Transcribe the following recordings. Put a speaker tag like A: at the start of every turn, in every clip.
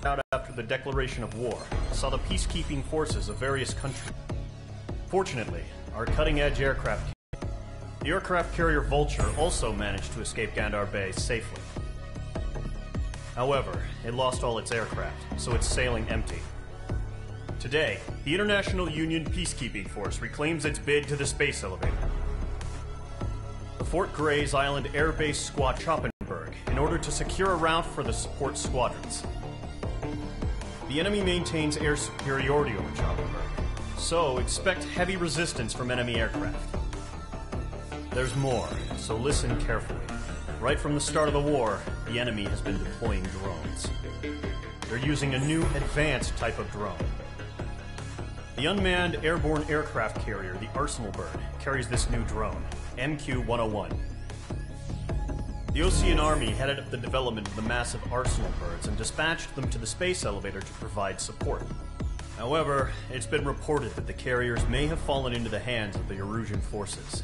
A: Out after the declaration of war, saw the peacekeeping forces of various countries. Fortunately, our cutting-edge aircraft, the aircraft carrier Vulture, also managed to escape Gandhar Bay safely. However, it lost all its aircraft, so it's sailing empty. Today, the International Union Peacekeeping Force reclaims its bid to the space elevator. The Fort Gray's Island Air Base Squad Choppenberg, in order to secure a route for the support squadrons. The enemy maintains air superiority over Choppenberg, so expect heavy resistance from enemy aircraft. There's more, so listen carefully. Right from the start of the war, the enemy has been deploying drones. They're using a new advanced type of drone. The unmanned airborne aircraft carrier, the Arsenal Bird, carries this new drone, MQ-101. The Ocean Army headed up the development of the massive Arsenal Birds and dispatched them to the space elevator to provide support. However, it's been reported that the carriers may have fallen into the hands of the Erusian forces.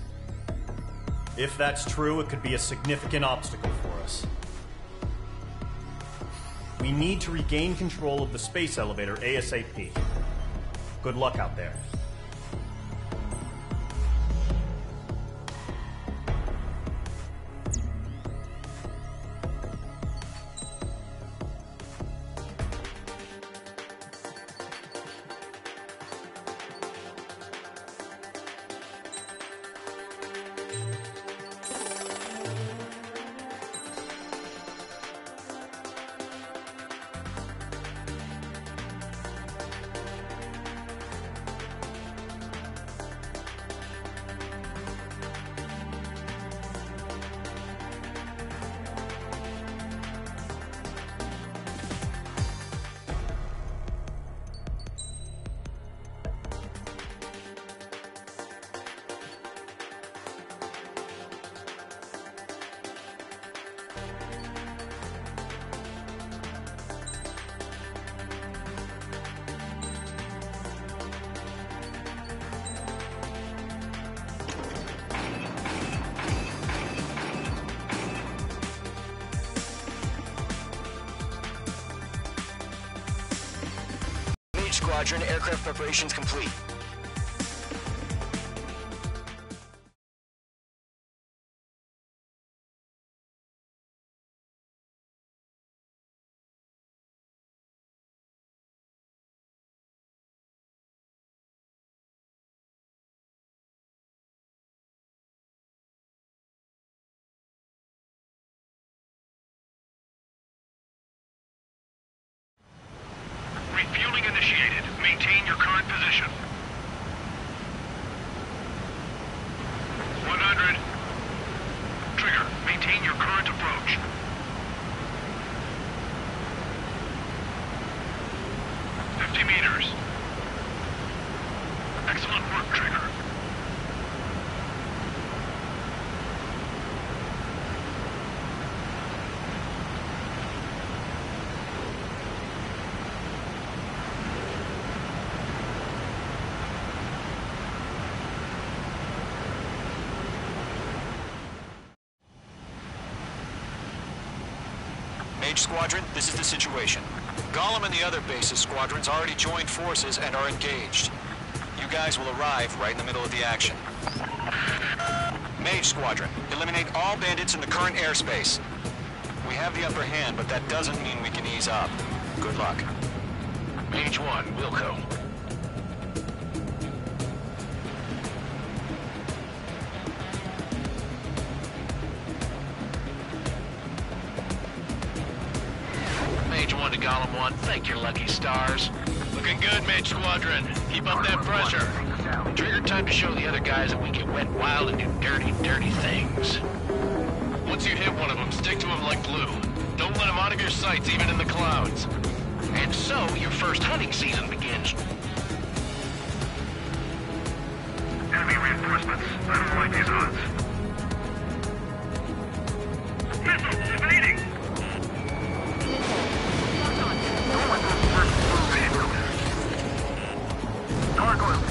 A: If that's true, it could be a significant obstacle for us. We need to regain control of the space elevator ASAP. Good luck out there.
B: Squadron, aircraft preparations complete.
C: Refueling initiated. Maintain your current position. 100. Trigger. Maintain your current approach. 50 meters. Excellent work, Trigger.
B: Mage Squadron, this is the situation. Gollum and the other base's squadrons already joined forces and are engaged. You guys will arrive right in the middle of the action. Mage Squadron, eliminate all bandits in the current airspace. We have the upper hand, but that doesn't mean we can ease up. Good luck.
C: Mage 1, Wilco. Mage 1 to Gollum 1, thank your lucky stars. Looking good, Mage Squadron. Keep up that pressure. Trigger time to show the other guys that we can wet wild and do dirty, dirty things. Once you hit one of them, stick to him like glue. Don't let him out of your sights, even in the clouds. And so, your first hunting season begins. Enemy reinforcements. I don't like these odds. Missiles evading! Gargoyle,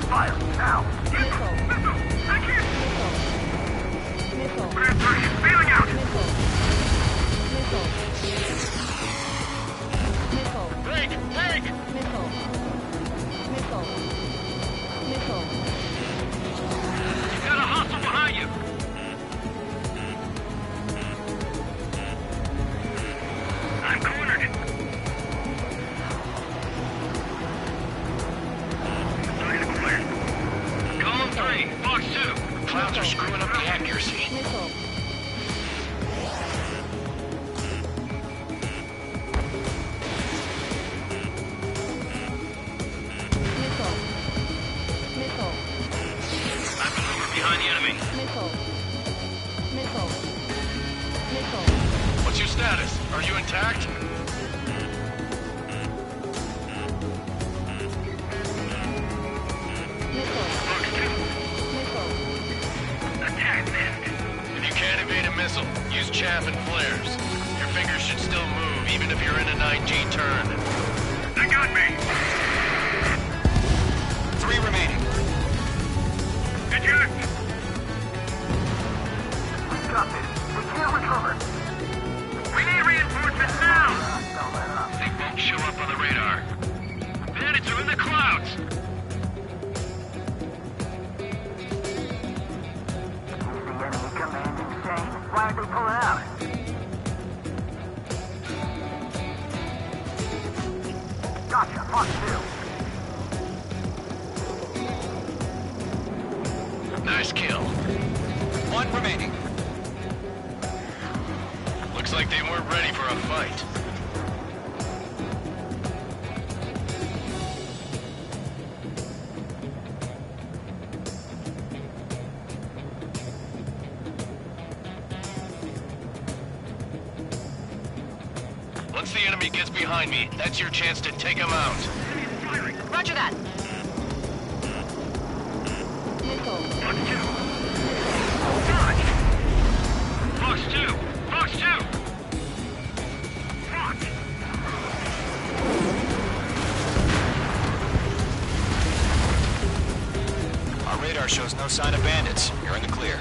C: fire, now! Missile! I can't! Missile! Failing out! status? Are you intact? If you can't evade a missile, use chaff and flares. Your fingers should still move, even if you're in a 9G turn. They got me!
B: 3 remaining.
C: Eject!
D: We got this. We can't recover.
C: We need reinforcements now! They won't show up on the radar. Bandits are in the clouds!
D: The enemy command insane. Why aren't they pulling out? Gotcha. Mark 2.
C: Nice kill.
B: 1 remaining.
C: Looks like they weren't ready for a fight. Once the enemy gets behind me, that's your chance to take him out.
E: Roger that.
C: Fox 2! Fox 2! Fox!
B: Our radar shows no sign of bandits. You're in the clear.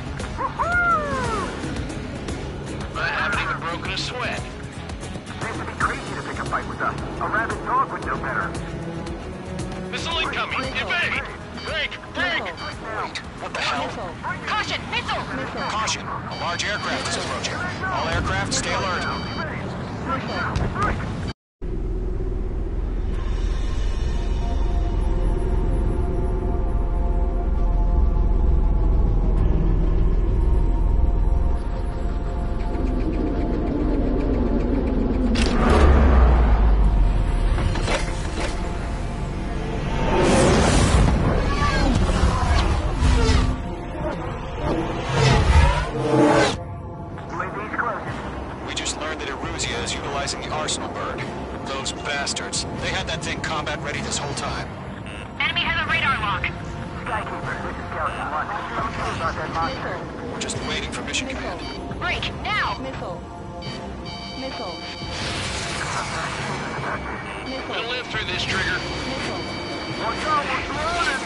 C: I haven't even broken a sweat.
D: They have to be crazy to pick a fight with us. A rabid dog would know better.
C: Missile incoming! Evade! Break! Break!
B: Wait, what the hell?
E: Caution! Missile!
B: Caution! A large aircraft is approaching. All aircraft, stay alert. We just learned that Eruzia is utilizing the arsenal bird. Those bastards. They had that thing combat ready this whole time.
E: Enemy has a radar lock.
D: Skykeeper, this is Skeleton 1. Something about that monster.
B: We're just waiting for mission command.
E: Break, now!
F: Missile. Missile.
C: We'll live through this, Trigger.
F: Missile.
D: Watch out, we're surrounded!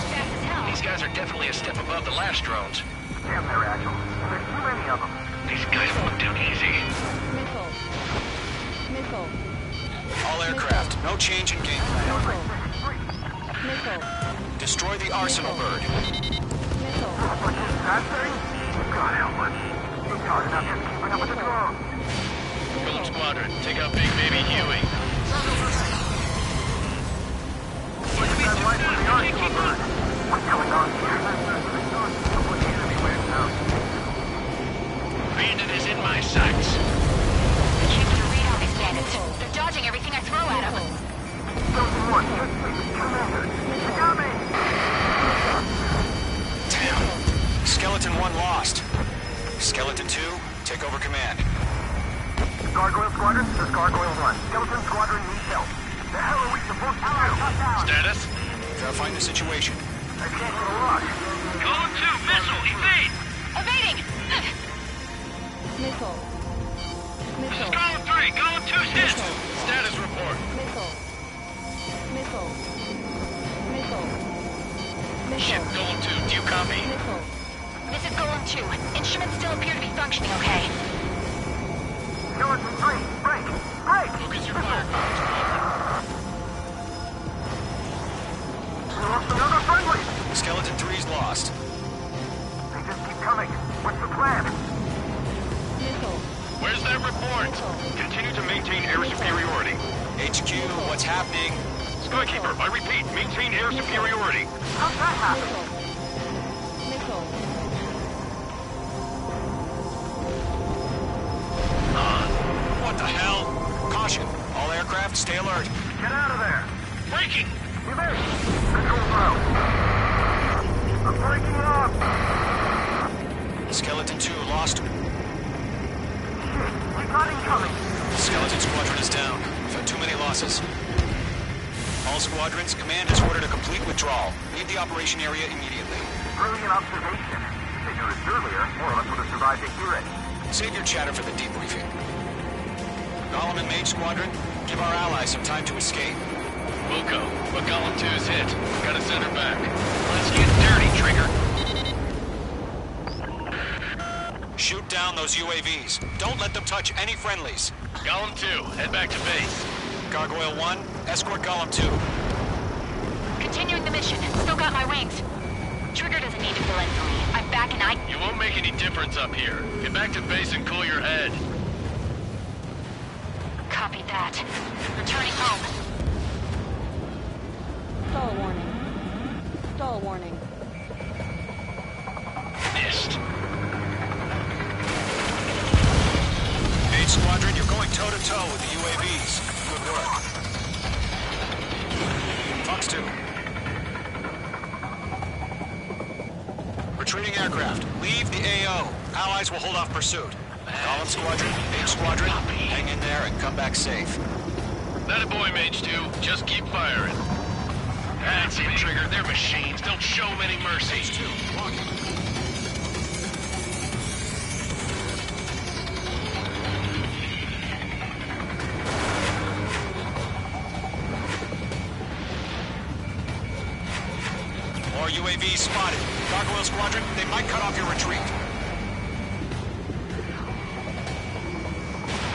C: These guys are definitely a step above the last drones.
D: Damn, they're agile. There's too many of them.
C: These guys won't do easy.
F: Missile. Missile.
B: All aircraft, no change in game plan.
F: Missile.
B: Destroy the arsenal bird.
F: Missile.
D: That thing? God help us. He's hard enough just keeping up with the drone.
C: Golem Squadron, take out Big Baby Huey.
D: That light from the arsenal bird. What's going on here? Put the enemy where it's out.
C: Bandit is in my sights.
E: I can't get a read on these bandits. They're dodging everything I throw at them.
D: Skeleton 1, just please, Commander. You got me!
B: Damn. Skeleton 1 lost. Skeleton 2, take over command.
D: Gargoyle Squadron, this is Gargoyle 1. Skeleton Squadron needs help. The hell are we supposed to do?
C: Status?
B: Verifying the situation.
D: I can't get a lock.
C: Golem 2, missile, evade!
E: Evading!
F: Missile.
C: This is
F: Missile.
C: Golem 3, Golem 2's hit! Status report.
F: Missile. Missile. Missile.
C: Ship,
F: Missile.
C: Golem 2, do you copy?
F: Missile.
E: This is Golem 2. Instruments still appear to be functioning okay.
D: Skeleton 3, break! Break!
C: Focus your fire, Golem Squadron.
D: We lost another friendly!
B: Skeleton 3's lost.
D: They just keep coming. What's the plan?
F: Missile.
C: Where's that report? Continue to maintain air superiority.
B: HQ, what's happening?
C: Skykeeper, I repeat, maintain air superiority.
D: How's that happen?
F: Missile. Missile.
B: What the hell? Caution. All aircraft, stay alert.
D: Get out of there!
C: Breaking!
D: Evade! Control throw! I'm breaking up!
B: Skeleton 2 lost.
D: Shit, we Got incoming.
B: Skeleton Squadron is down. We've had too many losses. All squadrons, command has ordered a complete withdrawal. Leave the operation area immediately.
D: Brilliant observation. If they noticed earlier, more of us would have survived to hear it.
B: Save your chatter for the debriefing. Golem and Mage Squadron, give our allies some time to escape.
C: Wilco, but Golem 2's hit. Gotta send her back. Let's get dirty, Trigger.
B: Shoot down those UAVs. Don't let them touch any friendlies.
C: Golem 2, head back to base.
B: Gargoyle 1, escort Golem 2.
E: Continuing the mission. Still got my wings. Trigger doesn't need to fill in for me. I'm back and
C: You won't make any difference up here. Get back to base and cool your head.
E: Copy that. Returning home.
F: Stall warning. Stall warning.
C: Missed.
B: Mage Squadron, you're going toe-to-toe with the UAVs. Good work. Fox 2. Retreating aircraft. Leave the AO. Allies will hold off pursuit. Golem Squadron, Mage Squadron, hang in there and come back safe.
C: That a boy, Mage 2. Just keep firing. That's it, Trigger. They're machines. Don't show them any mercy.
B: Mage 2, walking. More UAVs spotted. Gargoyle Squadron, they might cut off your retreat.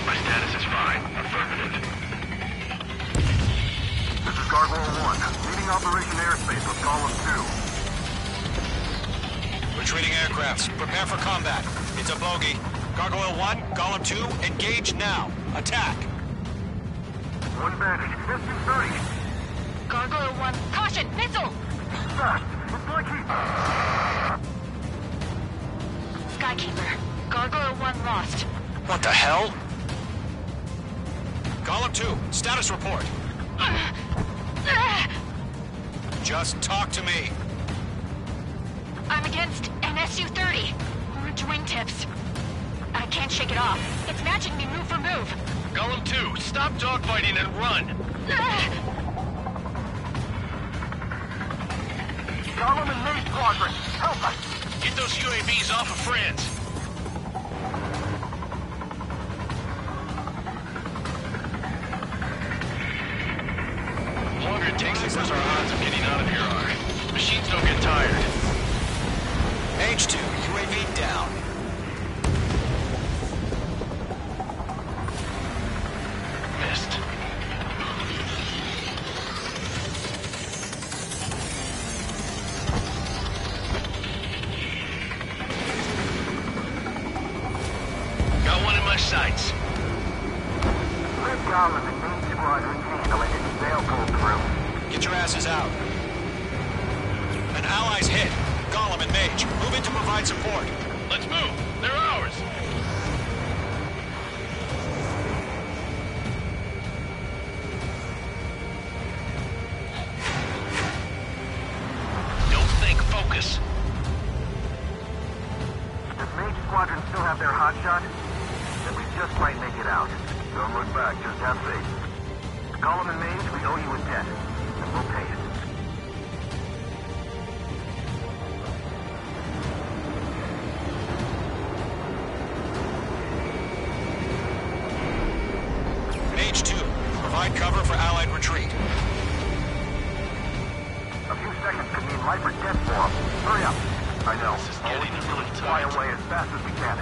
C: My status is fine. Affirmative.
D: This is Gargoyle 1, leading Operation Airspace with Golem 2.
B: Retreating aircrafts, prepare for combat. It's a bogey. Gargoyle 1, Golem 2, engage now. Attack.
D: One bandit, SU-30.
E: Gargoyle 1. Caution! Missile!
D: Fast, it's like he...
E: Skykeeper. Gargoyle 1 lost.
B: What the hell? Golem 2, status report. Just talk to me.
E: I'm against an SU-30. Orange wingtips. I can't shake it off. It's matching me move for move.
C: Golem 2, stop dogfighting and run.
D: Golem and Mage Squadron, help us!
C: Get those UAVs off of friends. The longer it takes, the worse our odds of getting out of here are. Machines don't get tired.
B: Mage 2, UAV down.
C: Missed. Got one in my sights.
D: Let Golem and Mage Squadron handle it if they'll pull through.
B: Get your asses out. An ally's hit. Golem and Mage, move in to provide support.
C: Let's move. They're ours. Don't think, focus.
D: Does Mage Squadron still have their hotshot? Then we just might make it out. Don't look back, just have faith. Golem and Mage, we owe you a debt, and we'll pay it.
B: Mage 2, provide cover for Allied retreat.
D: A few seconds could mean life or death for them. Hurry up. I know.
C: This is
D: All we
C: getting
D: can do
C: really
D: is fly
C: tight.
D: away as fast as we can.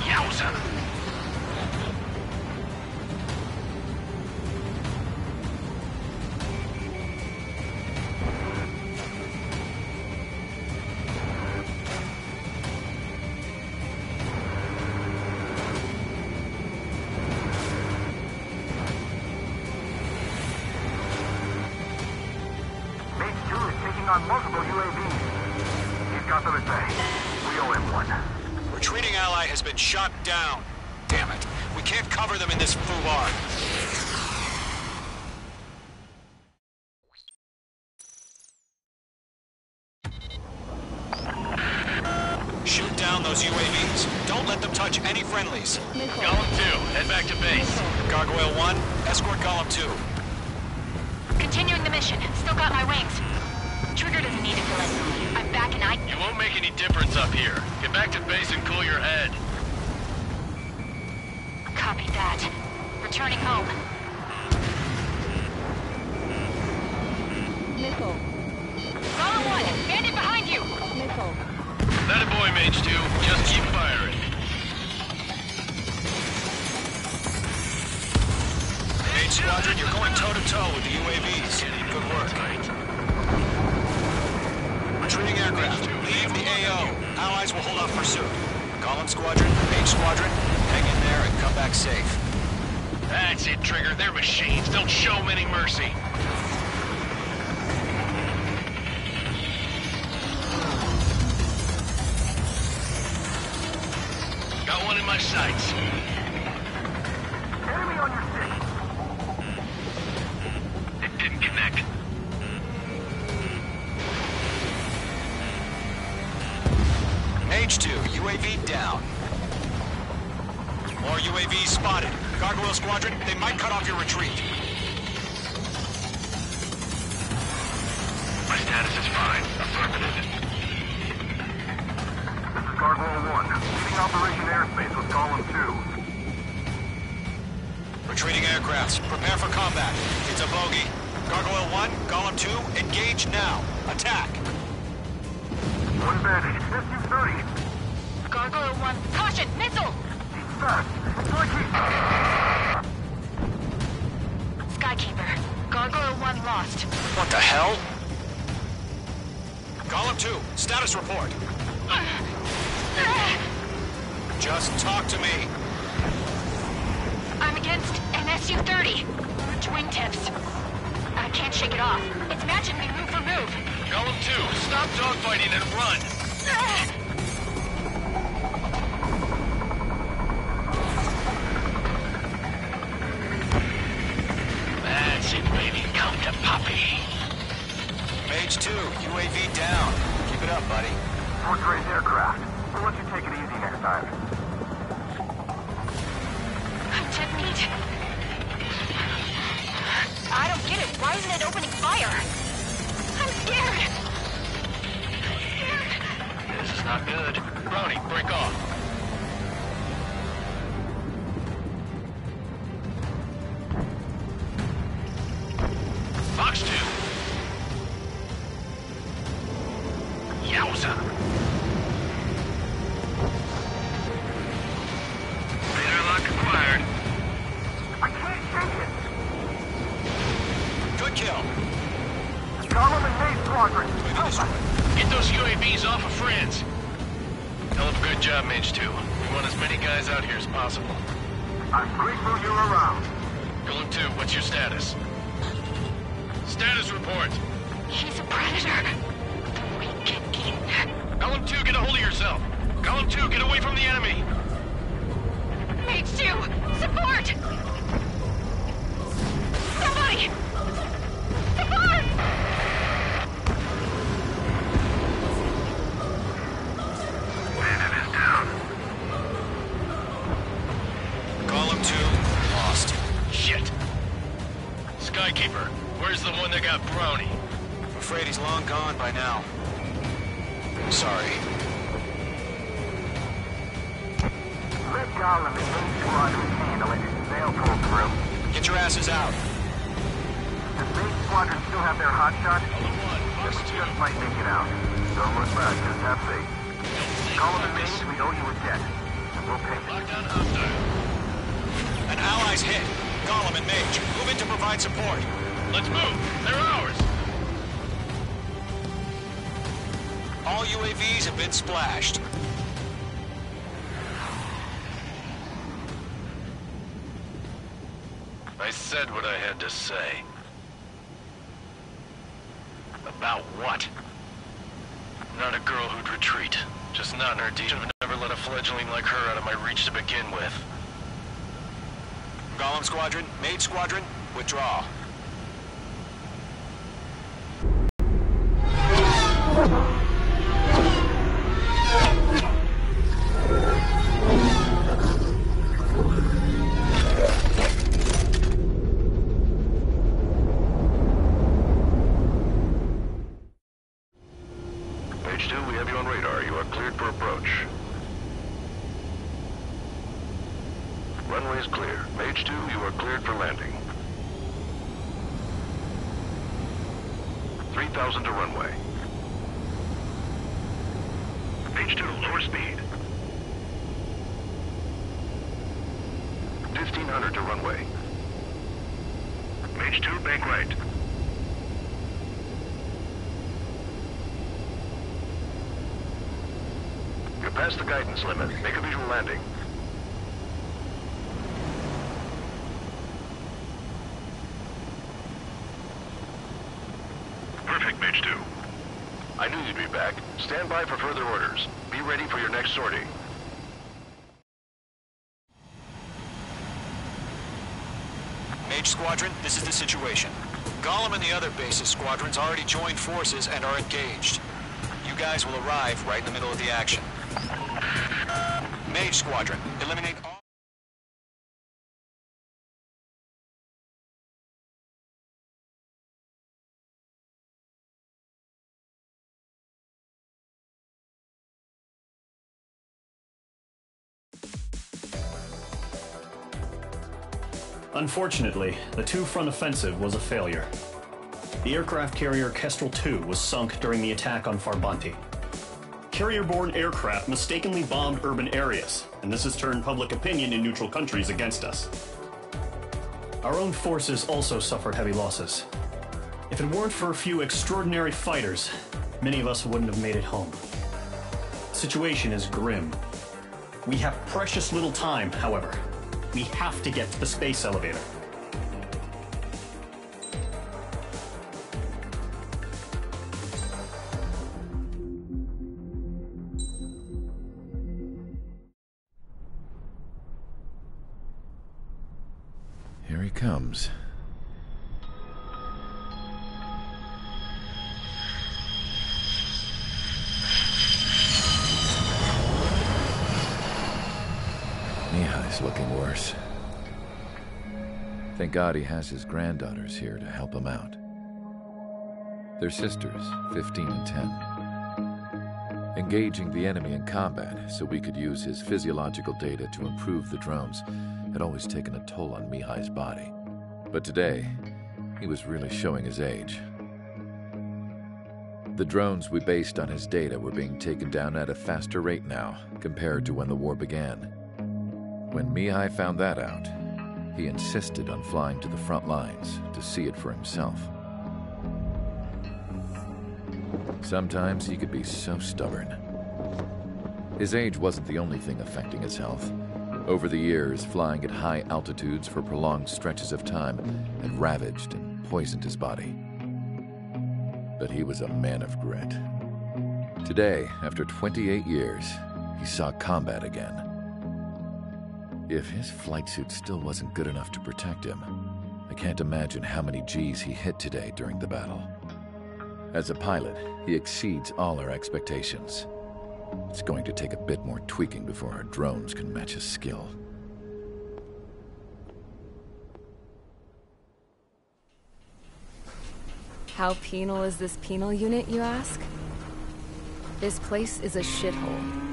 C: Yowza.
D: Mage 2 is taking on multiple UAVs. He's got them at bay. We owe him one.
B: Retreating ally has been shot down. Damn it. We can't cover them in this foobar. Shoot down those UAVs. Don't let them touch any friendlies.
F: Missile.
C: Golem 2, head back to base.
B: Gargoyle 1, escort Golem 2.
E: Continuing the mission. Still got my wings. Trigger doesn't need to fill it. I'm back and
C: You won't make any difference up here. Get back to base and cool your head.
E: Copy that. Returning home.
F: Missile.
E: Golem 1, bandit behind you!
F: Missile.
C: That a boy, Mage 2. Just keep firing.
B: Mage Squadron, you're going toe-to-toe with the UAVs. Good work. Retreating aircraft. Leave the AO. Allies will hold off pursuit. Golem Squadron, Mage Squadron, hang in there and come back safe.
C: That's it, Trigger. They're machines. Don't show them any mercy. Got one in my sights.
D: Enemy on your six.
C: It didn't connect.
B: Mage 2, UAV down. More UAVs spotted. Gargoyle Squadron, they might cut off your retreat.
C: My status is fine. Affirmative.
D: This is Gargoyle 1. Leading Operation Airspace with Golem 2.
B: Retreating aircrafts, prepare for combat. It's a bogey. Gargoyle 1, Golem 2, engage now. Attack.
D: One bandit. SU-30.
E: Gargoyle 1, caution! Missile!
D: He's fast.
E: Skykeeper. Gargoyle 1 lost.
B: What the hell? Golem 2, status report. Just talk to me.
E: I'm against an SU-30. Orange wingtips. I can't shake it off. It's matching me move for move.
C: Golem 2, stop dogfighting and run. That's it, baby. Come to Poppy.
B: Mage 2, UAV down. Keep it up, buddy.
D: Fourth grade aircraft. We'll let you take it easy next time.
E: I'm dead meat. I don't get it. Why isn't it opening fire? I'm scared.
C: This is not good. Brownie, break off. Fox 2. Yowza. Radar lock acquired.
D: I can't shake it.
B: Good kill.
D: Golem and Mage Squadron. Help us.
C: Get those UAVs off of friends. Hell of a good job, Mage 2. We want as many guys out here as possible.
D: I'm grateful you're around.
C: Golem 2, what's your status? Status report.
E: He's a predator. We get eaten.
C: Golem 2, get a hold of yourself. Golem 2, get away from the enemy.
E: Mage 2, support! Somebody! Support!
C: Bandit is down.
B: Golem 2, lost.
C: Shit. Skykeeper, where's the one that got Brownie?
B: I'm afraid he's long gone by now. Sorry.
D: Let Golem and Mage Squadron handle it. They'll pull through.
B: Get your asses out.
D: Does Mage Squadron still have their hot shot? Then we just might make it out. Don't look back, just have faith. Golem and Mage, we owe you a debt. And we'll pay it.
C: Lockdown hostile.
B: An ally's hit. Golem and Mage, move in to provide support.
C: Let's move. They're ours.
B: All UAVs have been splashed.
C: I said what I had to say. About what? Not a girl who'd retreat. Just not in her deed. Should've never let a fledgling like her out of my reach to begin with.
B: Golem Squadron, Mage Squadron, withdraw.
G: Runway is clear. Mage 2, you are cleared for landing. 3,000 to runway. Mage 2, lower speed. 1,500 to runway. Mage 2, bank right. You're past the guidance limit. Make a visual landing. Perfect, Mage 2. I knew you'd be back. Stand by for further orders. Be ready for your next sortie.
B: Mage Squadron, this is the situation. Gollum and the other base's squadrons already joined forces and are engaged. You guys will arrive right in the middle of the action. Mage Squadron, eliminate all...
A: Unfortunately, the two-front offensive was a failure. The aircraft carrier Kestrel II was sunk during the attack on Farbanti. Carrier-borne aircraft mistakenly bombed urban areas, and this has turned public opinion in neutral countries against us. Our own forces also suffered heavy losses. If it weren't for a few extraordinary fighters, many of us wouldn't have made it home. The situation is grim. We have precious little time, however. We have to get to the space elevator.
H: Here he comes. Mihai's looking worse. Thank God he has his granddaughters here to help him out. They're sisters, 15 and 10. Engaging the enemy in combat so we could use his physiological data to improve the drones had always taken a toll on Mihai's body. But today, he was really showing his age. The drones we based on his data were being taken down at a faster rate now compared to when the war began. When Mihai found that out, he insisted on flying to the front lines to see it for himself. Sometimes he could be so stubborn. His age wasn't the only thing affecting his health. Over the years, flying at high altitudes for prolonged stretches of time had ravaged and poisoned his body. But he was a man of grit. Today, after 28 years, he saw combat again. If his flight suit still wasn't good enough to protect him, I can't imagine how many G's he hit today during the battle. As a pilot, he exceeds all our expectations. It's going to take a bit more tweaking before our drones can match his skill.
I: How penal is this penal unit, you ask? This place is a shithole.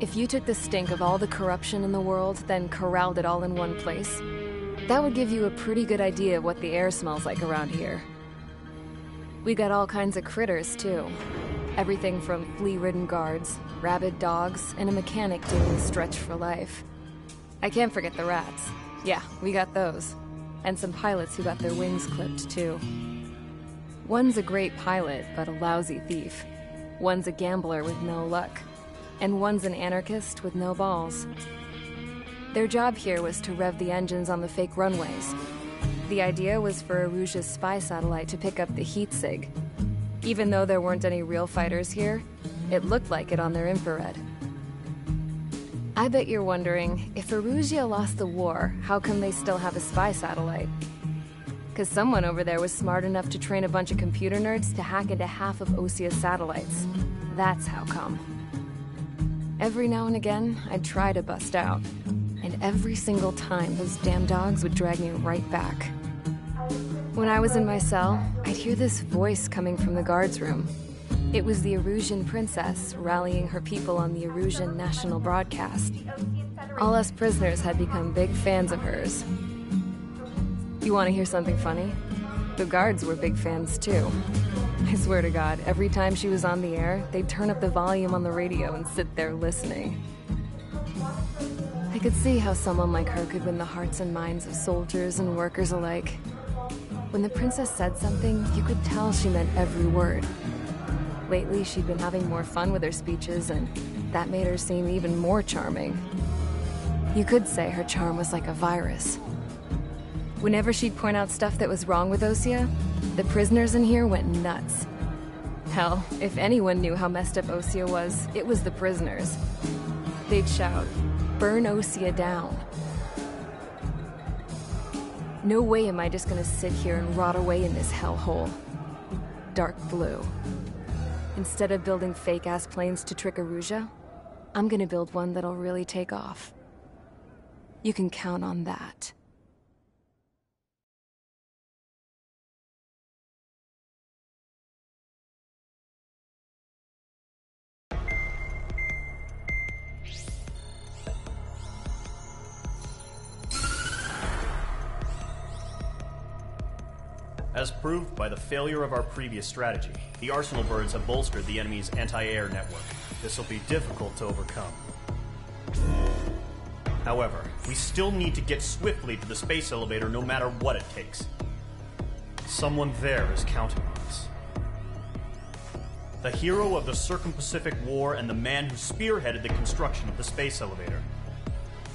I: If you took the stink of all the corruption in the world, then corralled it all in one place, that would give you a pretty good idea of what the air smells like around here. We got all kinds of critters, too. Everything from flea-ridden guards, rabid dogs, and a mechanic doing the stretch for life. I can't forget the rats. Yeah, we got those. And some pilots who got their wings clipped, too. One's a great pilot, but a lousy thief. One's a gambler with no luck. And one's an anarchist with no balls. Their job here was to rev the engines on the fake runways. The idea was for Aruja's spy satellite to pick up the heat sig. Even though there weren't any real fighters here, it looked like it on their infrared. I bet you're wondering, if Aruja lost the war, how come they still have a spy satellite? Because someone over there was smart enough to train a bunch of computer nerds to hack into half of Osia's satellites. That's how come. Every now and again, I'd try to bust out. And every single time, those damn dogs would drag me right back. When I was in my cell, I'd hear this voice coming from the guards room. It was the Arusian princess rallying her people on the Arusian national broadcast. All us prisoners had become big fans of hers. You want to hear something funny? The guards were big fans too. I swear to God, every time she was on the air, they'd turn up the volume on the radio and sit there listening. I could see how someone like her could win the hearts and minds of soldiers and workers alike. When the princess said something, you could tell she meant every word. Lately, she'd been having more fun with her speeches, and that made her seem even more charming. You could say her charm was like a virus. Whenever she'd point out stuff that was wrong with Osea, the prisoners in here went nuts. Hell, if anyone knew how messed up Osea was, it was the prisoners. They'd shout, "Burn Osea down." No way am I just gonna sit here and rot away in this hellhole. Dark blue. Instead of building fake-ass planes to trick Aruja, I'm gonna build one that'll really take off. You can count on that.
A: As proved by the failure of our previous strategy, the Arsenal birds have bolstered the enemy's anti-air network. This will be difficult to overcome. However, we still need to get swiftly to the space elevator no matter what it takes. Someone there is counting on us. The hero of the Circum-Pacific War and the man who spearheaded the construction of the space elevator.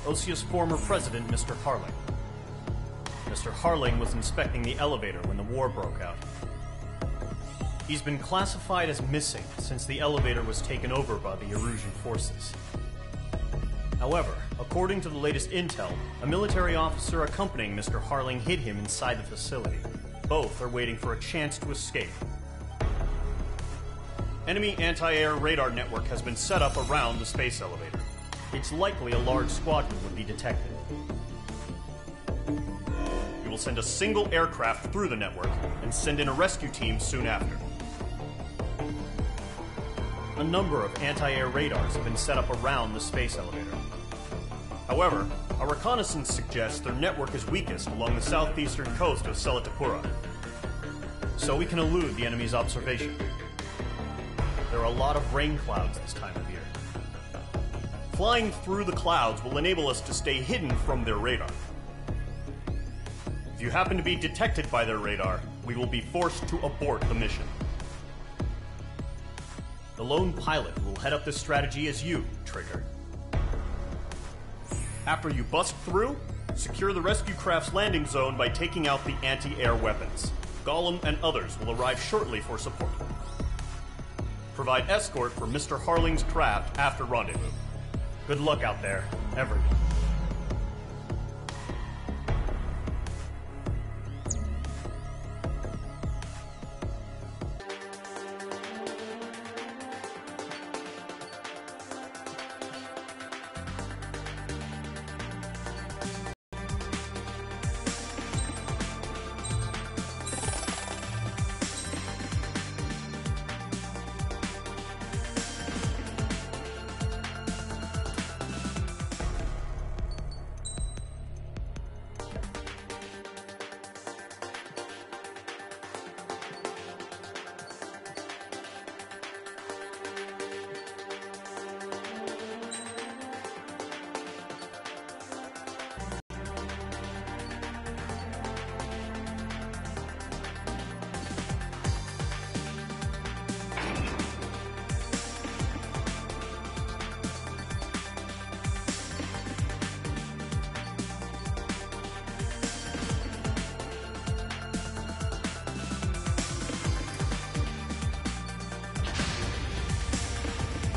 A: Osea's former president, Mr. Harling. Mr. Harling was inspecting the elevator when the war broke out. He's been classified as missing since the elevator was taken over by the Erusian forces. However, according to the latest intel, a military officer accompanying Mr. Harling hid him inside the facility. Both are waiting for a chance to escape. Enemy anti-air radar network has been set up around the space elevator. It's likely a large squadron would be detected. We will send a single aircraft through the network and send in a rescue team soon after. A number of anti-air radars have been set up around the space elevator. However, our reconnaissance suggests their network is weakest along the southeastern coast of Selatapura, so we can elude the enemy's observation. There are a lot of rain clouds this time of year. Flying through the clouds will enable us to stay hidden from their radar. If you happen to be detected by their radar, we will be forced to abort the mission. The lone pilot who will head up this strategy is you, Trigger. After you bust through, secure the rescue craft's landing zone by taking out the anti-air weapons. Gollum and others will arrive shortly for support. Provide escort for Mr. Harling's craft after rendezvous. Good luck out there, everyone.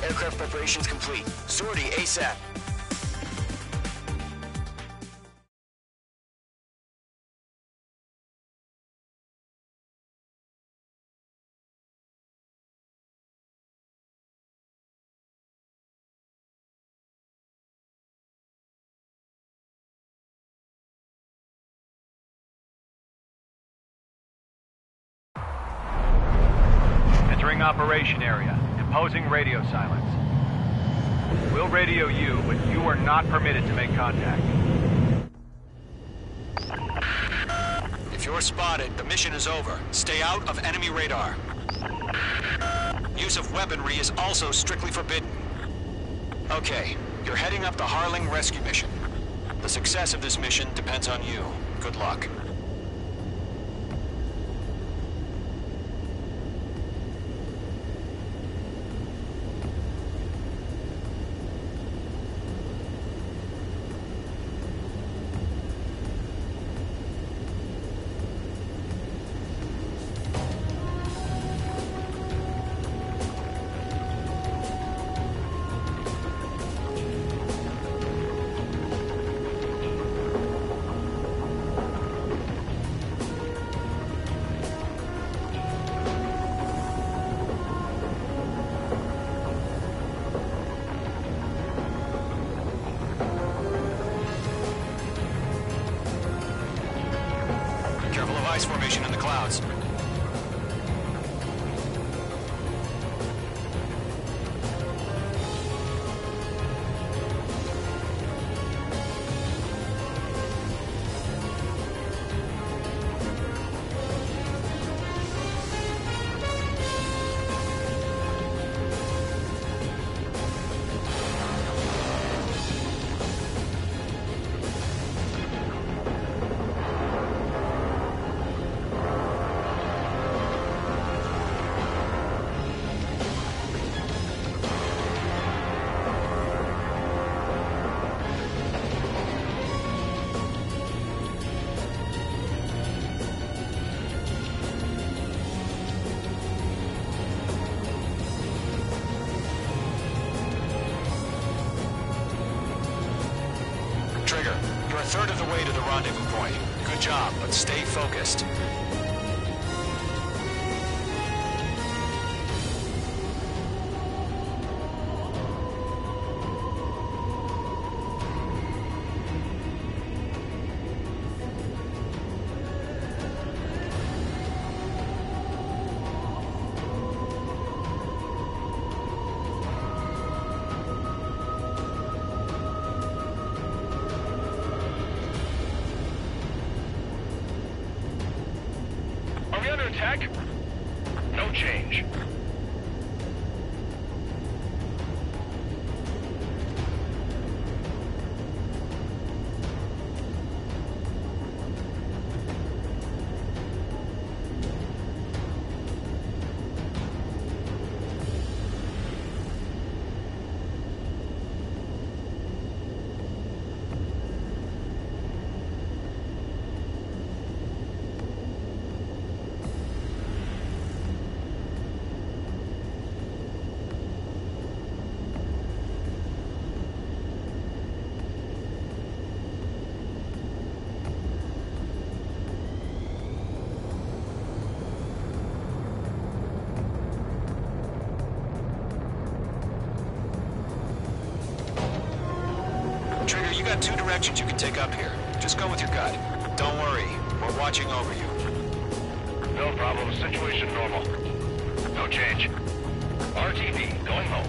B: Aircraft preparations complete. Sortie ASAP.
J: Entering operation area. Imposing radio silence.
D: We'll radio you, but you are not permitted to make contact.
B: If you're spotted, the mission is over. Stay out of enemy radar. Use of weaponry is also strictly forbidden. Okay, you're heading up the Harling rescue mission. The success of this mission depends on you. Good luck. Careful of ice formation in the clouds. Trigger, you're a third of the way to the rendezvous point. Good job, but stay focused.
C: Are we under attack? No change.
B: Trigger, you got two directions you can take up here. Just go with your gut. Don't worry, we're watching over you.
C: No problem. Situation normal. No change. RTV, going home.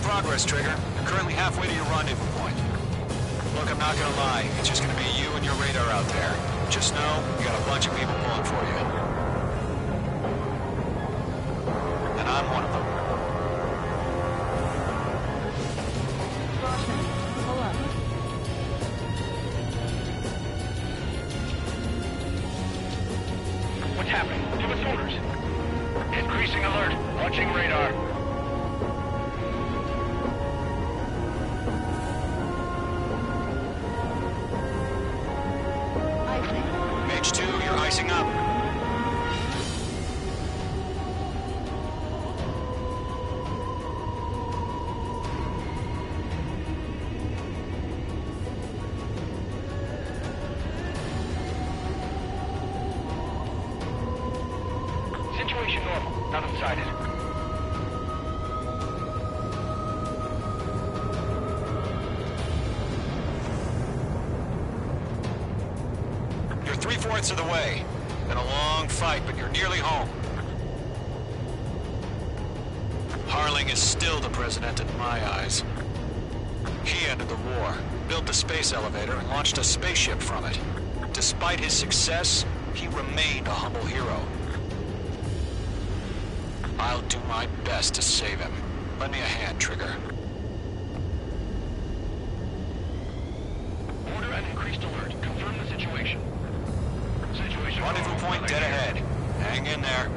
B: Progress, Trigger. You're currently halfway to your rendezvous point. Look, I'm not gonna lie. It's just gonna be you and your radar out there. Just know, you got a bunch of people pulling for you. And I'm one of them.
F: Caution. Pull up.
C: What's happening? Give us orders. Increasing alert. Watching radar. Situation normal. Nothing sighted.
B: You're 3/4 of the way. Been a long fight, but you're nearly home. Harling is still the president in my eyes. He ended the war, built the space elevator, and launched a spaceship from it. Despite his success, he remained a humble hero. I'll do my best to save him. Lend me a hand, Trigger.
C: Order an increased alert. Confirm the situation. Situation.
B: Rendezvous point dead ahead. Hang in there.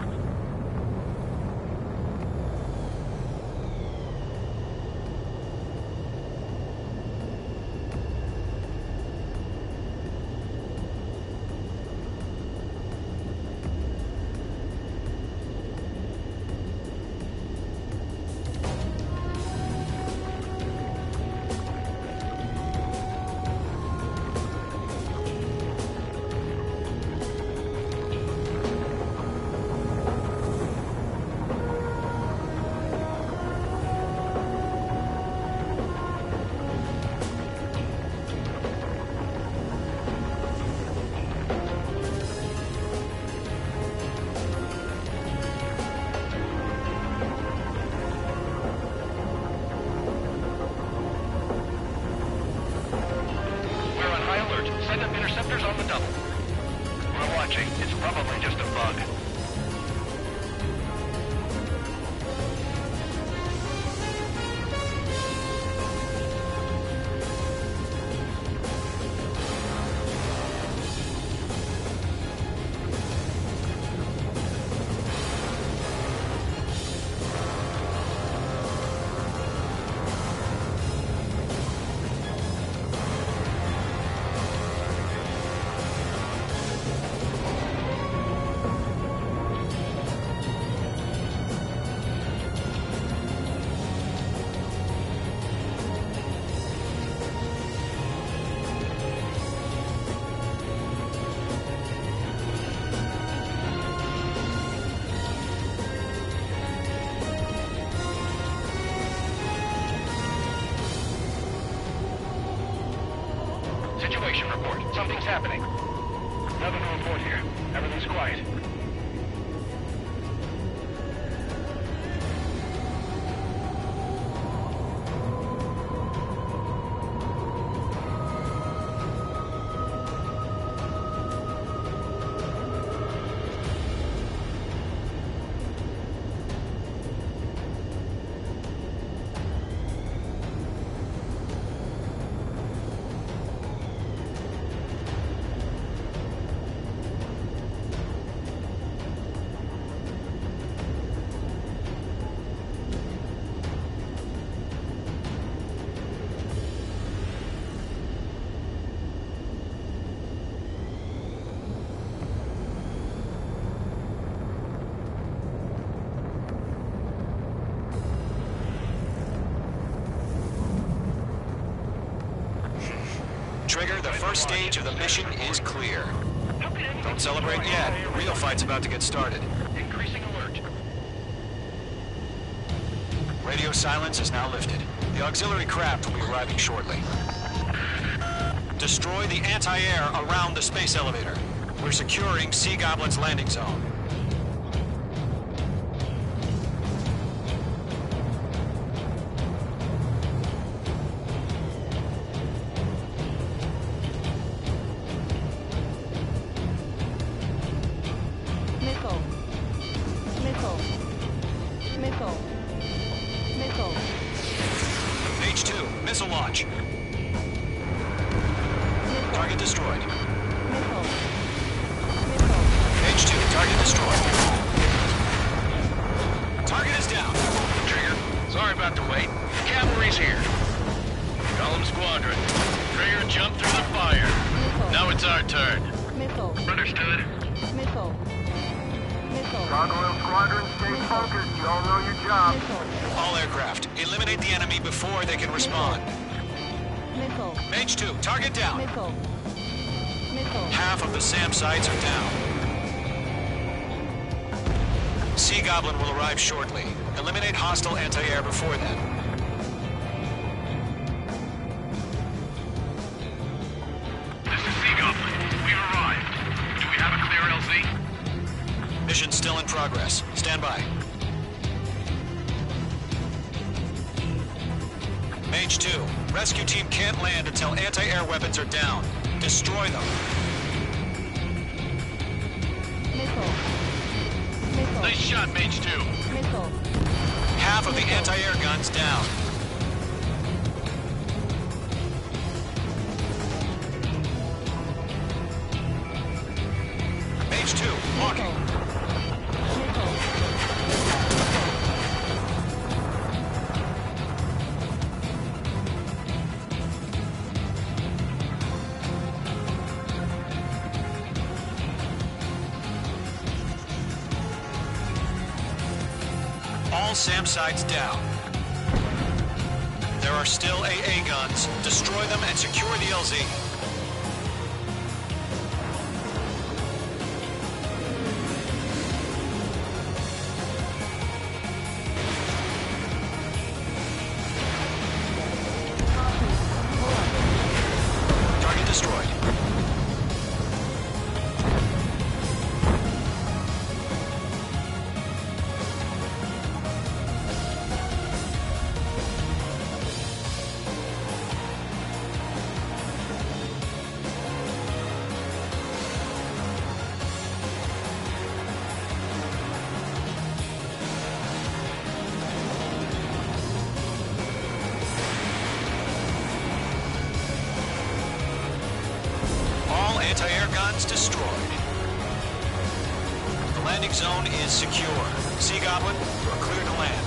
C: Interceptors on the double. We're watching. It's probably just a bug. Situation report. Something's happening. Nothing to report here. Everything's quiet.
B: Trigger, the first stage of the mission is clear. Don't celebrate yet. The real fight's about to get started.
C: Increasing alert.
B: Radio silence is now lifted. The auxiliary craft will be arriving shortly. Destroy the anti-air around the space elevator. We're securing Sea Goblin's landing zone. H2, missile launch. Target destroyed. H2, target destroyed. Target is down.
C: Trigger, sorry about the wait. Cavalry's here. Column Squadron. Trigger jumped through the fire. Now it's our turn. Understood.
D: Gargoyle Squadron, stay focused. You all know your job.
B: All aircraft, eliminate the enemy before they can respond. H2, target down. Half of the SAM sites are down. Sea Goblin will arrive shortly. Eliminate hostile anti-air before then.
C: This is Sea Goblin. We've arrived. Do we have a clear LZ?
B: Mission still in progress. Stand by. Mage 2, rescue team can't land until anti-air weapons are down. Destroy them.
F: Missile. Missile.
C: Nice shot, Mage 2.
F: Missile.
B: Half of the anti-air guns down. Mage 2, walking. All SAM sites down. There are still AA guns. Destroy them and secure the LZ. Target destroyed. Anti-air guns destroyed. The landing zone is secure. Sea Goblin, you are clear to land.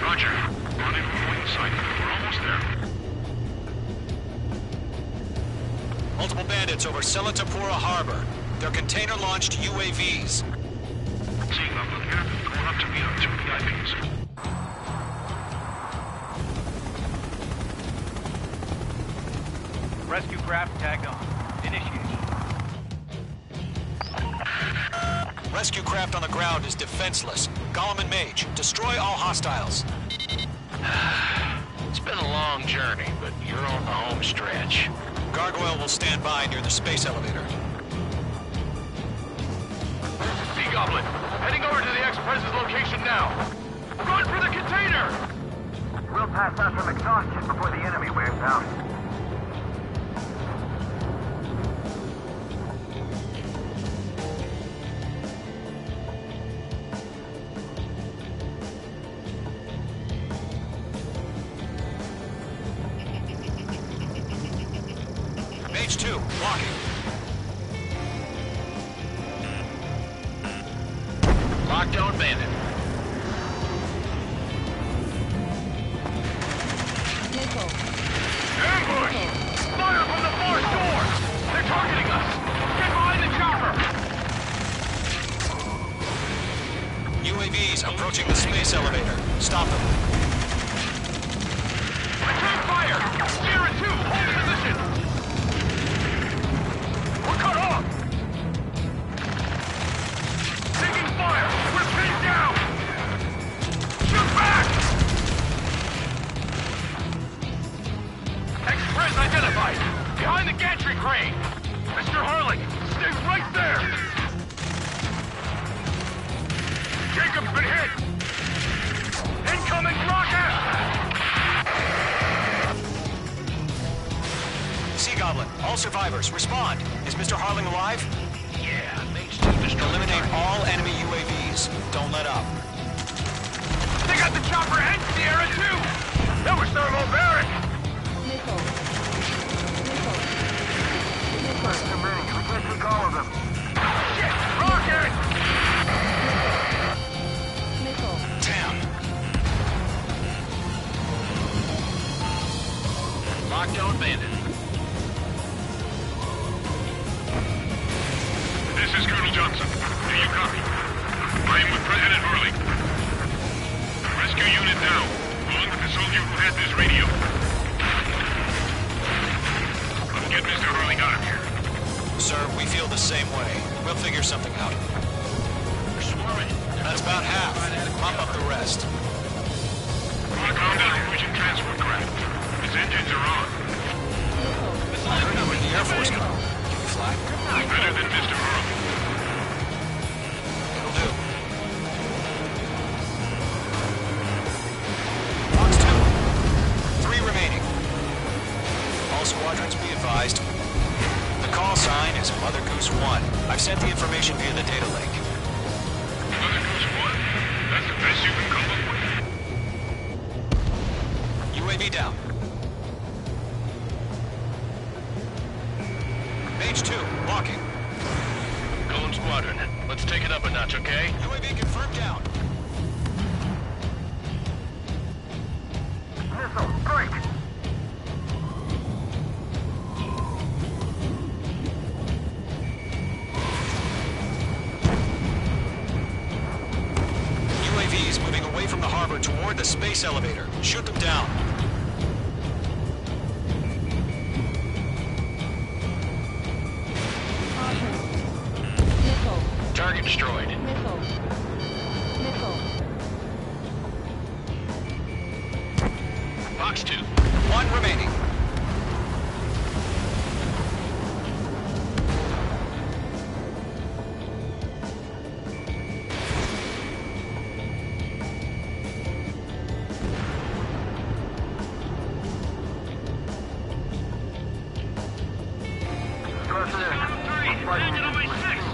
C: Roger. Running from wing sight. We're almost there.
B: Multiple bandits over Selatapura Harbor. They're container-launched UAVs.
C: Sea Goblin here. Going up to meet up 2 PIVs.
D: Rescue craft tagged on. Initiation.
B: Rescue craft on the ground is defenseless. Gollum and Mage, destroy all hostiles.
C: It's been a long journey, but you're on the home stretch.
B: Gargoyle will stand by near the space elevator.
C: Sea Goblin, heading over to the Express's location now. Run for the container!
D: We'll pass out some exhaustion before the enemy wears out.
B: Mage 2, walking.
C: Lockdown bandit.
F: Missile.
C: Ambush! Fire from the far shore! They're targeting us! Get behind the chopper!
B: UAVs approaching the space elevator. Stop them.
C: Attack fire! Sierra 2, hold position! We're cut off! Taking fire! We're pinned down! Shoot back! Express identified! Behind the gantry crane! Mr. Harling, stay right there! Jacob's been hit! Incoming rocket!
B: Sea Goblin, all survivors, respond. Is Mr. Harling alive?
C: Yeah, Mage 2 destroyed.
B: Eliminate all enemy UAVs. Don't let up.
C: They got the chopper and Sierra 2! That was thermobaric!
F: Missile.
D: There's too many. We can't take all of them.
C: Shit! Rocket!
F: Missile.
B: Damn.
C: Lockdown bandit. This is Colonel Johnson. Do you copy? I am with President Hurley. Rescue unit down, along with the soldier who had this radio. Let's get Mr. Hurley out of here.
B: Sir, we feel the same way. We'll figure something out.
C: There's
B: That's about half. Mop up the rest.
C: Unkown down Norwegian transport craft. His engines are on.
B: I heard I'm in the Air Force. Can you fly?
C: Better than Mr. Earl.
B: It'll do. Box 2. 3 remaining. All squadrons be advised. The call sign is Mother Goose 1. I've sent the information via the data link.
C: Mother Goose 1? That's the best you can come up with?
B: UAV down. Mage 2, walking.
C: Golem Squadron, let's take it up a notch, okay?
B: UAV confirmed down.
D: Missile, break!
B: UAVs moving away from the harbor toward the space elevator. Shoot them down.
F: Missile.
C: Target destroyed.
F: Missile. Missile.
C: Box 2.
B: 1 remaining.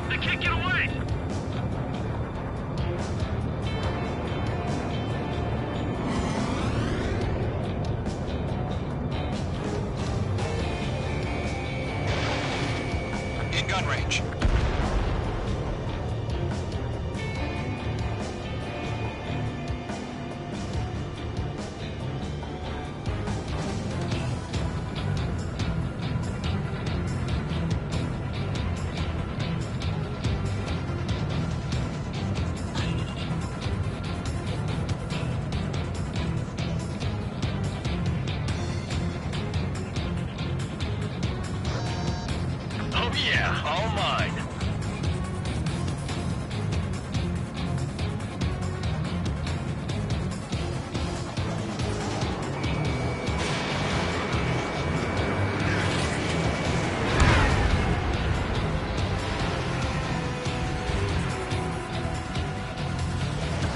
C: They can't get away!
B: In gun range.
C: Oh yeah, all mine.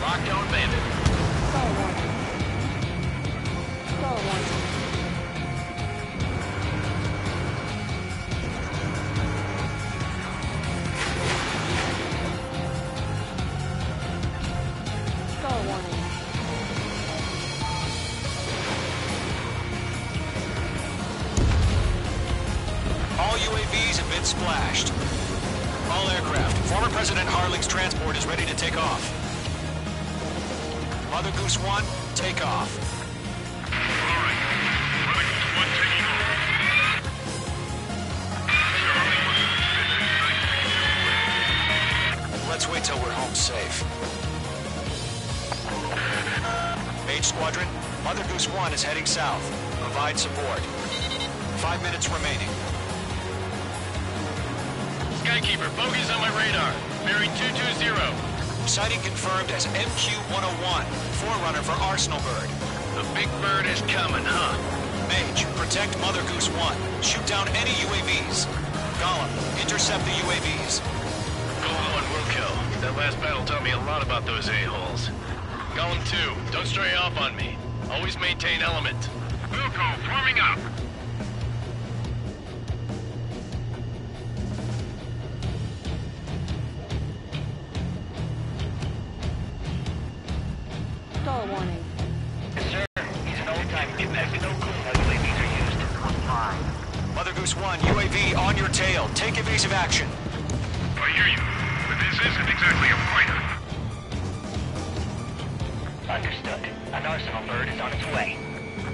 C: Lockdown bandit.
F: Star warning. Star warning. Star warning.
B: All UAVs have been splashed. All aircraft. Former President Harling's transport is ready to take off. Mother Goose 1, take off.
C: Alright. Mother Goose 1 taking off.
B: Let's wait till we're home safe. Mage Squadron, Mother Goose 1 is heading south. Provide support. 5 minutes remaining.
C: Skykeeper, bogeys on my radar. Bearing 220.
B: Sighting confirmed as MQ-101, forerunner for Arsenal Bird.
C: The big bird is coming, huh?
B: Mage, protect Mother Goose 1. Shoot down any UAVs. Gollum, intercept the UAVs.
C: Golem 1 will kill. That last battle taught me a lot about those a-holes. Golem 2, don't stray off on me. Always maintain element. Wilco, forming up.
F: Star warning.
C: Sir, he's an old-time Quebec. No clue how UAVs are used.
B: Mother Goose 1, UAV on your tail. Take evasive action.
C: I hear you, but this isn't exactly a fighter.
J: Understood. An Arsenal Bird is on its way.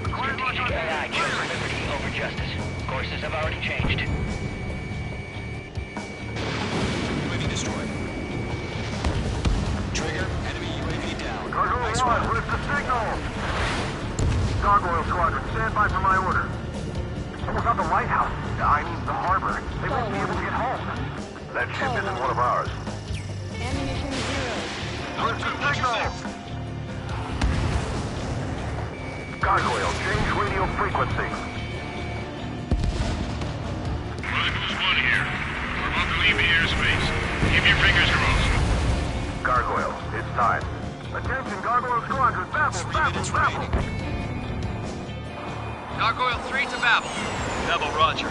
J: Strategic AI chose liberty over justice. Courses have already changed.
B: UAV destroyed. Trigger, enemy UAV down.
D: Cargo
B: Nice
D: 1,
B: one.
D: where's the signal? Gargoyle Squadron, stand by for my order. Almost out the lighthouse. I mean, the harbor. They won't be able to get home. That ship isn't one of ours.
F: Ammunition 0.
D: Gargoyle, change radio frequency.
C: Mother Goose 1 here. We're about to leave the airspace. Keep your fingers crossed.
D: Gargoyle, it's time. Attention, Gargoyle Squadron, Babel, Babel, Babel.
K: Gargoyle 3 to Babel. Babel, roger.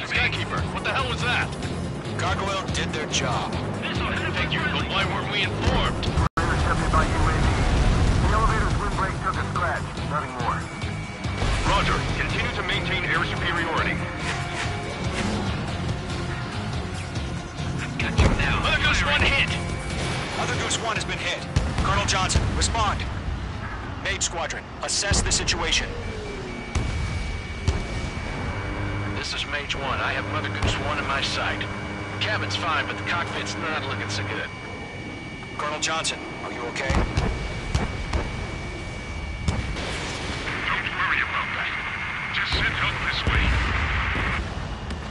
C: Skykeeper, what the hell was that?
B: Gargoyle did their job.
C: Thank you, but why weren't we informed?
D: Intercepted by UAV. The elevator's windbreak took a scratch. Nothing more.
G: Roger. Continue to maintain air superiority.
C: Got you now. Mother Goose 1 hit.
B: Mother Goose 1 has been hit. Colonel Johnson, respond. Mage Squadron, assess the situation.
C: This is Mage 1. I have Mother Goose 1 in my sight. Cabin's fine, but the cockpit's not looking so good.
B: Colonel Johnson, are you okay?
C: Don't worry about that. Just send help this way.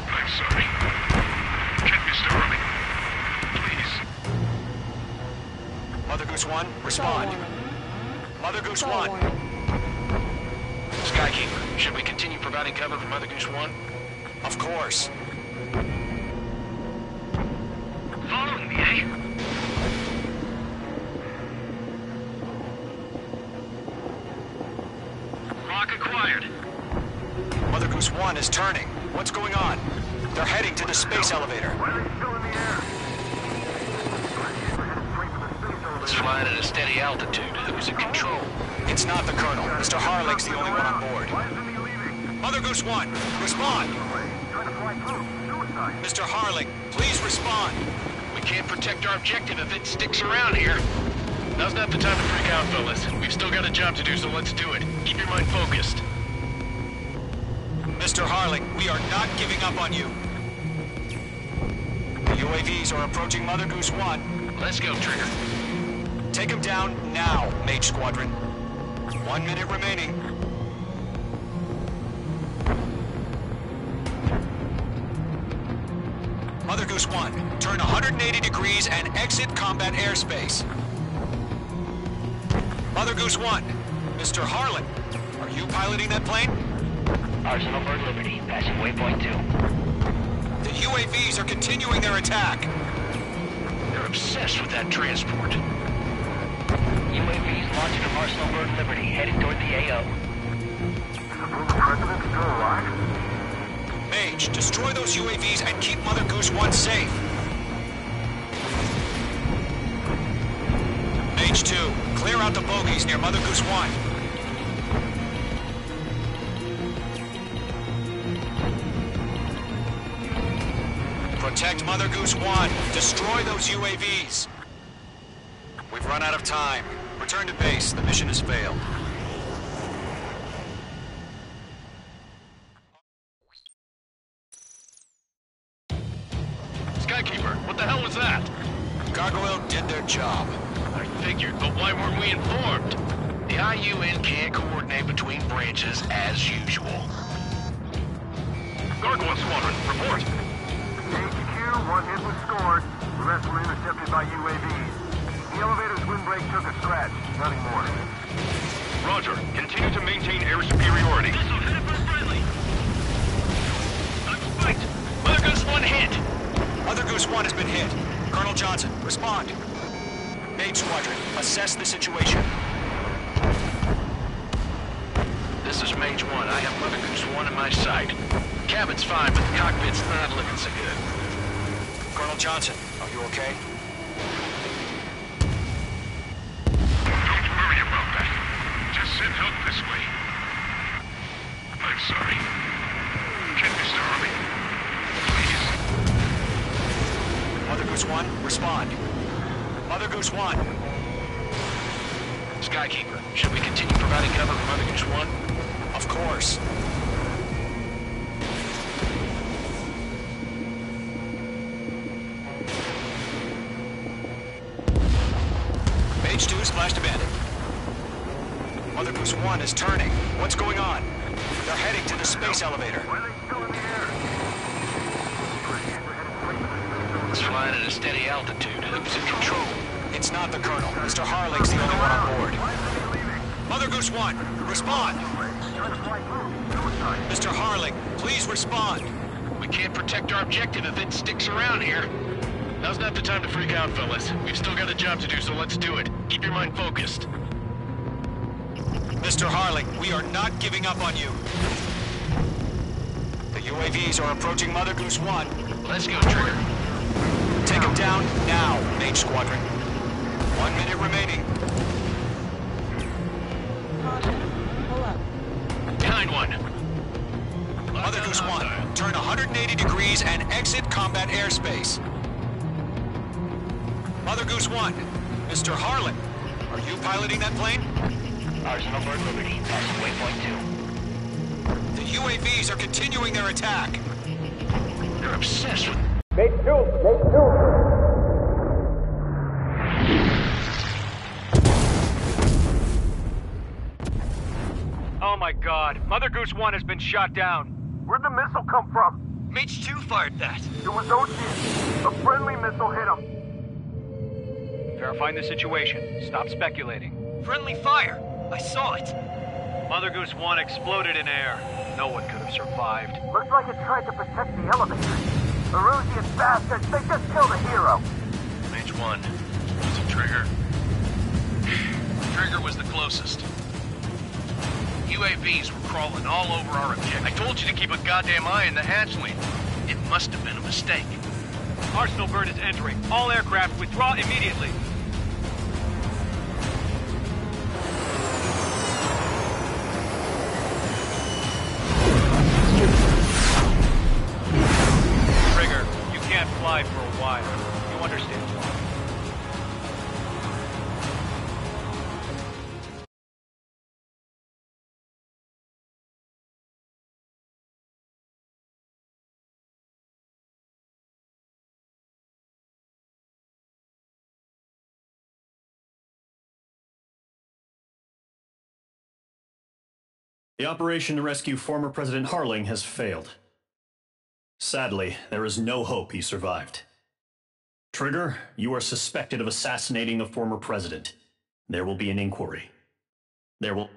C: I'm sorry. Get Mr. Harley. Please.
B: Mother Goose 1, respond. Mother Goose 1.
C: Skykeeper, should we continue providing cover for Mother Goose 1?
B: Of course.
C: Following me, eh? Lock acquired.
B: Mother Goose 1 is turning. What's going on? They're heading to the space elevator.
D: Why are they still in the air?
C: It's flying at a steady altitude. Who's in control?
B: It's not the Colonel. Mr. Harling's the only one on board.
D: Why isn't he leaving?
B: Mother Goose 1, respond.
D: Trying to fly through. Suicide.
B: Mr. Harling, please respond.
C: We can't protect our objective if it sticks around here. Now's not the time to freak out, fellas. We've still got a job to do, so let's do it. Keep your mind focused.
B: Mr. Harling, we are not giving up on you. The UAVs are approaching Mother Goose 1.
C: Let's go, Trigger.
B: Take him down now, Mage Squadron. 1 minute remaining. Mother Goose 1, turn 180 degrees and exit combat airspace. Mother Goose 1, Mr. Harlan, are you piloting that plane?
J: Arsenal Bird Liberty, passing waypoint 2.
B: The UAVs are continuing their attack.
C: They're obsessed with that transport.
J: UAVs launching from Arsenal Bird Liberty, heading toward the AO.
D: Is the president still alive?
B: Mage, destroy those UAVs and keep Mother Goose 1 safe. Mage 2, clear out the bogies near Mother Goose 1. Protect Mother Goose 1. Destroy those UAVs. We've run out of time. Return to base. The mission has failed.
C: Skykeeper, what the hell was that?
B: Gargoyle did their job.
C: I figured, but why weren't we informed? The IUN can't coordinate between branches as usual.
G: Gargoyle Squadron, report.
D: HQ, 1 hit was scored. The rest were intercepted by UAVs. The elevator's windbreak took a scratch. Nothing more.
G: Roger. Continue to maintain air superiority.
C: Missile headed for friendly. Fight! Mother Goose 1 hit!
B: Mother Goose 1 has been hit. Colonel Johnson, respond. Mage Squadron, assess the situation.
C: This is Mage 1. I have Mother Goose 1 in my sight. Cabin's fine, but the cockpit's not looking so good.
B: Colonel Johnson, are you okay?
C: Don't worry about that. Just send help this way. I'm sorry. Get Mr. Harley. Please.
B: Mother Goose 1, respond. Mother Goose 1.
C: Skykeeper, should we continue providing cover for Mother Goose 1?
B: Of course. Flash to Bandit. Mother Goose 1 is turning. What's going on? They're heading to the space elevator.
C: It's flying at a steady altitude. Who's in control?
B: It's not the Colonel. Mr. Harling's the only one on board. Mother Goose 1, respond! Mr. Harling, please respond!
C: We can't protect our objective if it sticks around here. Now's not the time to freak out, fellas. We've still got a job to do, so let's do it. Keep your mind focused.
B: Mr. Harling, we are not giving up on you. The UAVs are approaching Mother Goose 1.
C: Let's go, Trigger.
B: Take them down now, Mage Squadron. 1 minute remaining.
F: Pull up.
C: Behind one.
B: Mother Goose 1, turn 180 degrees and exit combat airspace. Mother Goose 1, Mr. Harlan, are you piloting that plane?
J: Arsenal Bird Liberty, passing waypoint 2.
B: The UAVs are continuing their attack.
C: You're obsessed with...
K: Oh my god, Mother Goose 1 has been shot down.
D: Where'd the missile come from?
K: Mage 2 fired that.
D: It was OG. A friendly missile hit him.
K: Verifying the situation. Stop speculating. Friendly fire! I saw it. Mother Goose 1 exploded in air. No one could have survived.
D: Looks like it tried to protect the elevator. The Erusian bastards, they just killed a hero.
C: Mage 1. Was it Trigger? Trigger was the closest. UAVs were crawling all over our objective. I told you to keep a goddamn eye on the hatchling. It must have been a mistake.
K: Arsenal Bird is entering. All aircraft withdraw immediately. Trigger, you can't fly for a while. You understand?
A: The operation to rescue former President Harling has failed. Sadly, there is no hope he survived. Trigger, you are suspected of assassinating the former president. There will be an inquiry. There will...